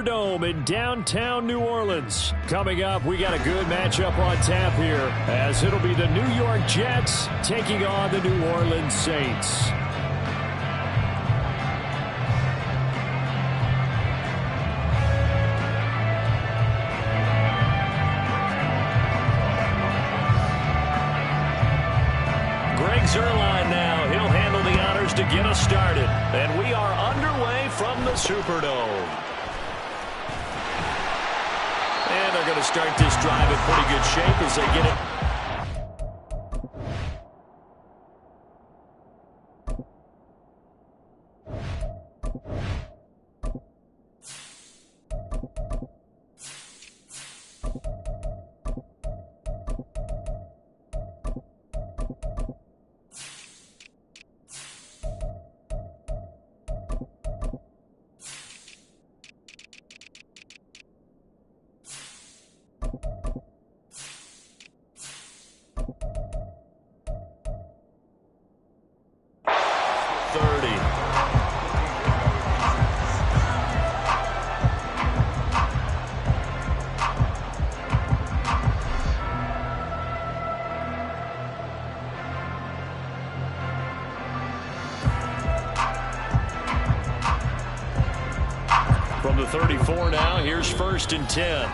Dome in downtown New Orleans. Coming up, we got a good matchup on tap here, as it'll be the New York Jets taking on the New Orleans Saints. Greg Zuerlein now. He'll handle the honors to get us started. And we are underway from the Superdome. And they're going to start this drive in pretty good shape as they get it. From the 34 now, here's 1st and 10.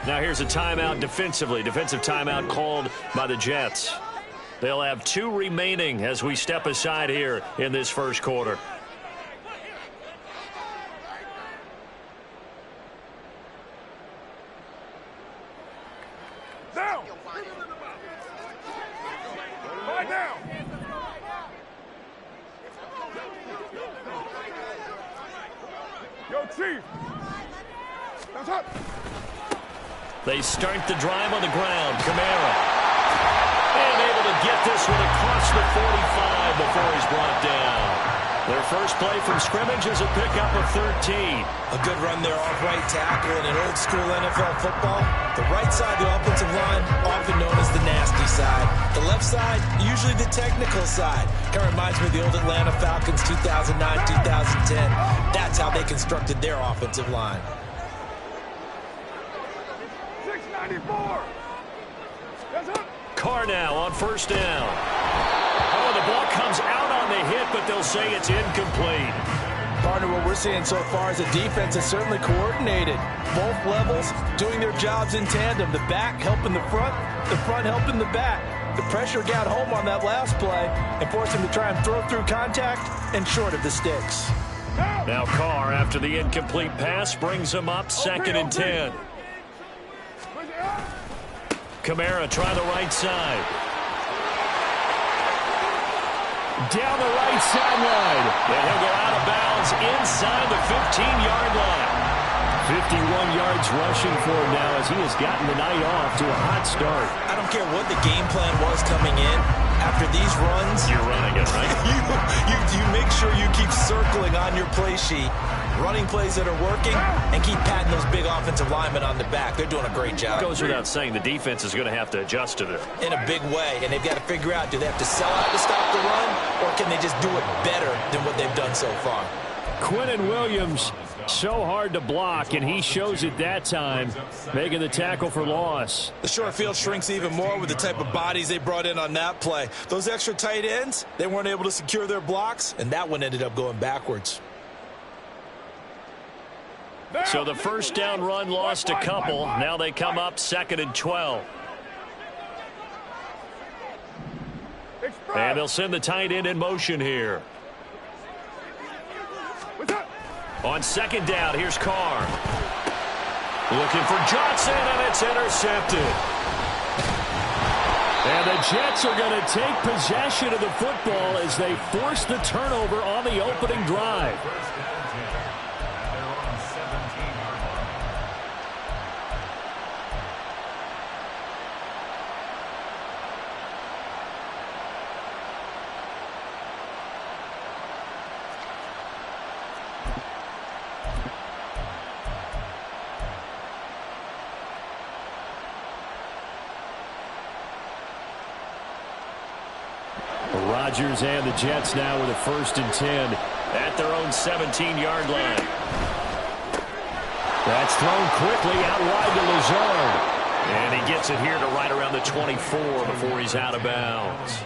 Now here's a timeout defensively. Defensive timeout called by the Jets. They'll have 2 remaining as we step aside here in this first quarter. Down. Right down. Yo, Chief. That's up. They start the drive on the ground. Kamara. And able to get this one across the 45 before he's brought down. Their first play from scrimmage is a pickup of 13. A good run there off right tackle in an old school NFL football. The right side, the offensive line, often known as the nasty side. The left side, usually the technical side. Kind of reminds me of the old Atlanta Falcons 2009-2010. That's how they constructed their offensive line. 694. That's up. Carr now on 1st down. Oh, the ball comes out on the hit, but they'll say it's incomplete. Partner, what we're seeing so far is a defense is certainly coordinated. Both levels doing their jobs in tandem. The back helping the front helping the back. The pressure got home on that last play and forced him to try and throw through contact and short of the sticks. Now Carr, after the incomplete pass, brings him up 2nd and 10. Kamara try the right side. Down the right sideline. And he'll go out of bounds inside the 15-yard line. 51 yards rushing for him now as he has gotten the night off to a hot start. I don't care what the game plan was coming in. After these runs, you're running it, right? you make sure you keep circling on your play sheet, running plays that are working, and keep patting those big offensive linemen on the back. They're doing a great job. Goes without saying the defense is going to have to adjust to it. In a big way, and they've got to figure out, do they have to sell out to stop the run, or can they just do it better than what they've done so far? Quinnen Williams, so hard to block, and he shows it that time, making the tackle for loss. The short field shrinks even more with the type of bodies they brought in on that play. Those extra tight ends, they weren't able to secure their blocks, and that one ended up going backwards. So the first down run lost a couple. Now they come up 2nd and 12. And they'll send the tight end in motion here. On 2nd down, here's Carr. Looking for Johnson, and it's intercepted. And the Jets are going to take possession of the football as they force the turnover on the opening drive. Rodgers and the Jets now with a 1st and 10 at their own 17-yard line. That's thrown quickly out wide to Lazard. And he gets it here to right around the 24 before he's out of bounds.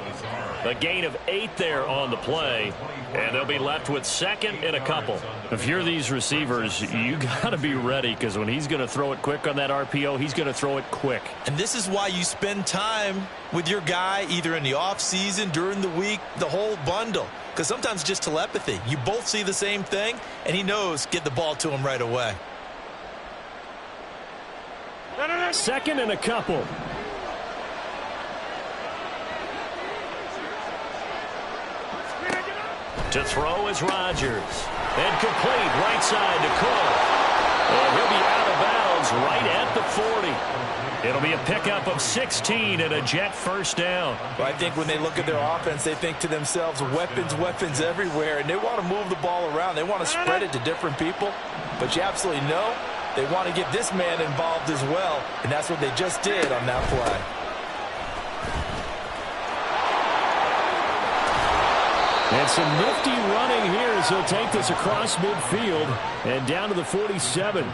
A gain of 8 there on the play, and they'll be left with second and a couple. If you're these receivers, you got to be ready, because when he's going to throw it quick on that RPO, he's going to throw it quick. And this is why you spend time with your guy either in the offseason, during the week, the whole bundle. Because sometimes just telepathy. You both see the same thing, and he knows get the ball to him right away. Second and a couple. To throw is Rodgers. And complete right side to Cook. And he'll be out of bounds right at the 40. It'll be a pickup of 16 and a Jet first down. Well, I think when they look at their offense, they think to themselves, weapons, weapons everywhere. And they want to move the ball around. They want to spread it to different people. But you absolutely know they want to get this man involved as well. And that's what they just did on that play. And some nifty running here as he'll take this across midfield and down to the 47.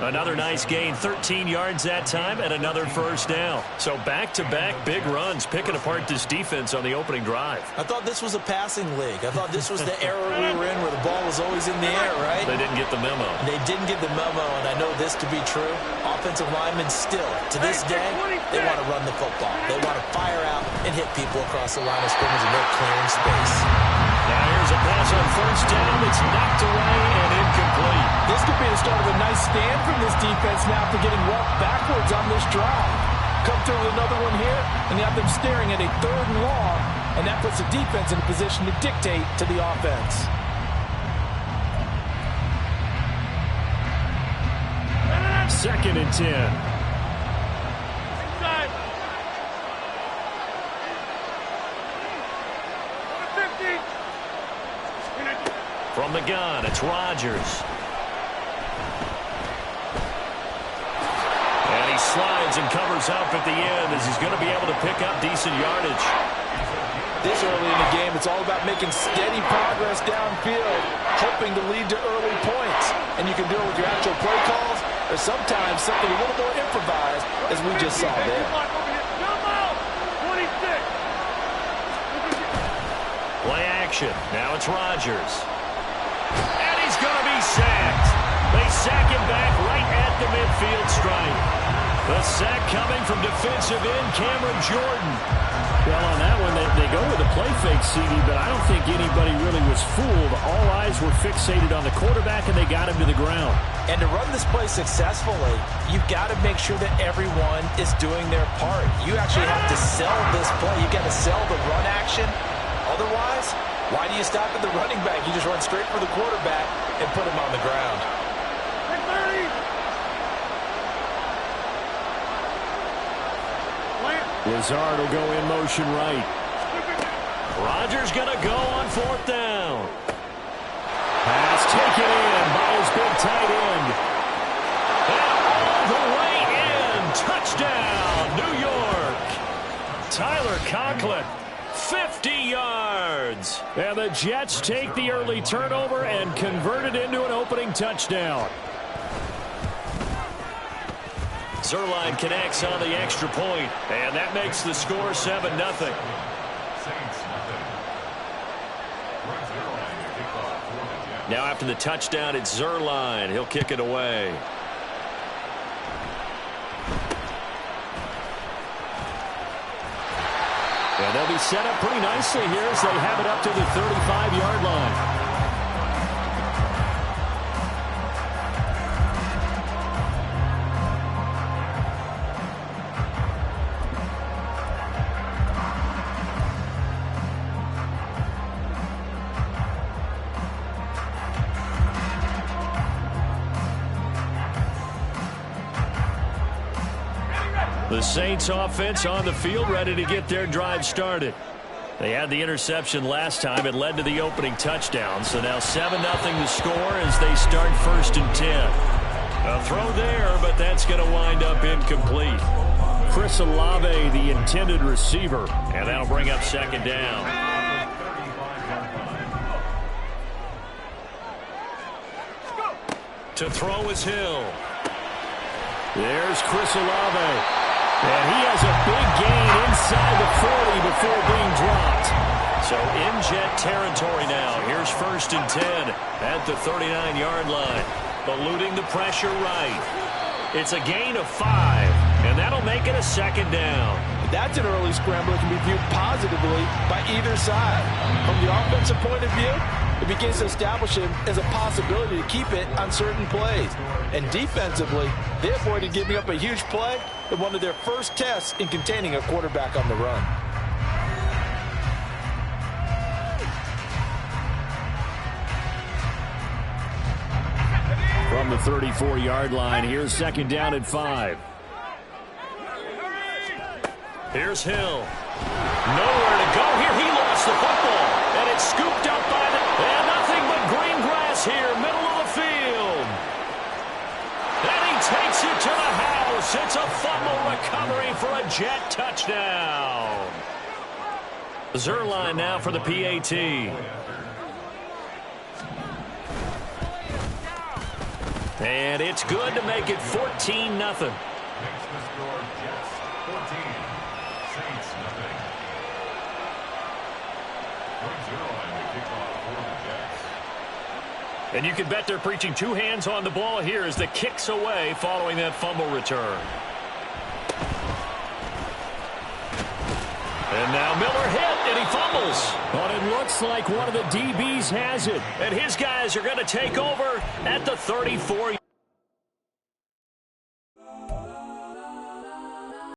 Another nice gain, 13 yards that time, and another first down. So back-to-back big runs, picking apart this defense on the opening drive. I thought this was a passing league. I thought this was the era we were in where the ball was always in the air, right? They didn't get the memo. They didn't get the memo, and I know this to be true. Offensive linemen still, to this day, they want to run the football. They want to fire out and hit people across the line of scrimmage, and they're clearing space. Now here's a pass on first down. It's knocked away and incomplete. This could be the start of a nice stand from this defense now for getting walked backwards on this drive. Come through with another one here, and you have them staring at a 3rd and long, and that puts the defense in a position to dictate to the offense. Second and 10. Inside. 50. From the gun, it's Rodgers. And he slides and covers up at the end as he's going to be able to pick up decent yardage. This early in the game, it's all about making steady progress downfield, hoping to lead to early points. And you can do it with your actual play calls, or sometimes something a little more improvised, as we just saw there. Play action. Now it's Rodgers. And he's going to be sacked. They sack him back right at the midfield stripe. The sack coming from defensive end Cameron Jordan. Well, on that one, they go with a play fake, CD, but I don't think anybody really was fooled. All eyes were fixated on the quarterback, and they got him to the ground. And to run this play successfully, you've got to make sure that everyone is doing their part. You actually have to sell this play. You've got to sell the run action. Otherwise, why do you stop at the running back? You just run straight for the quarterback and put him on the ground. Lazard will go in motion right. Rodgers going to go on 4th down. Pass taken in by his big tight end. And all the way in. Touchdown, New York. Tyler Conklin, 50 yards. And the Jets take the early turnover and convert it into an opening touchdown. Zuerlein connects on the extra point, and that makes the score 7-0. Now after the touchdown, it's Zuerlein. He'll kick it away. And they'll be set up pretty nicely here as they have it up to the 35-yard line. The Saints offense on the field, ready to get their drive started. They had the interception last time. It led to the opening touchdown. So now 7-0 the score as they start 1st and 10. A throw there, but that's going to wind up incomplete. Chris Olave, the intended receiver, and that'll bring up 2nd down. To throw is Hill. There's Chris Olave. And he has a big gain inside the 40 before being dropped. So in Jet territory now. Here's 1st and 10 at the 39-yard line. Eluding the pressure right. It's a gain of 5, and that'll make it a 2nd down. That's an early scramble that can be viewed positively by either side. From the offensive point of view, it begins to establish him as a possibility to keep it on certain plays. And defensively, they avoided giving up a huge play in one of their first tests in containing a quarterback on the run. From the 34-yard line, here's 2nd down and 5. Here's Hill. Nowhere to go here. He lost the football. And it's scooped up by the... And nothing but green grass here, middle of the field. And he takes it to the house. It's a fumble recovery for a Jet touchdown. Zuerlein now for the PAT. And it's good to make it 14-0. And you can bet they're preaching 2 hands on the ball here as the kick's away following that fumble return. And now Miller hit, and he fumbles. But it looks like one of the DBs has it. And his guys are going to take over at the 34.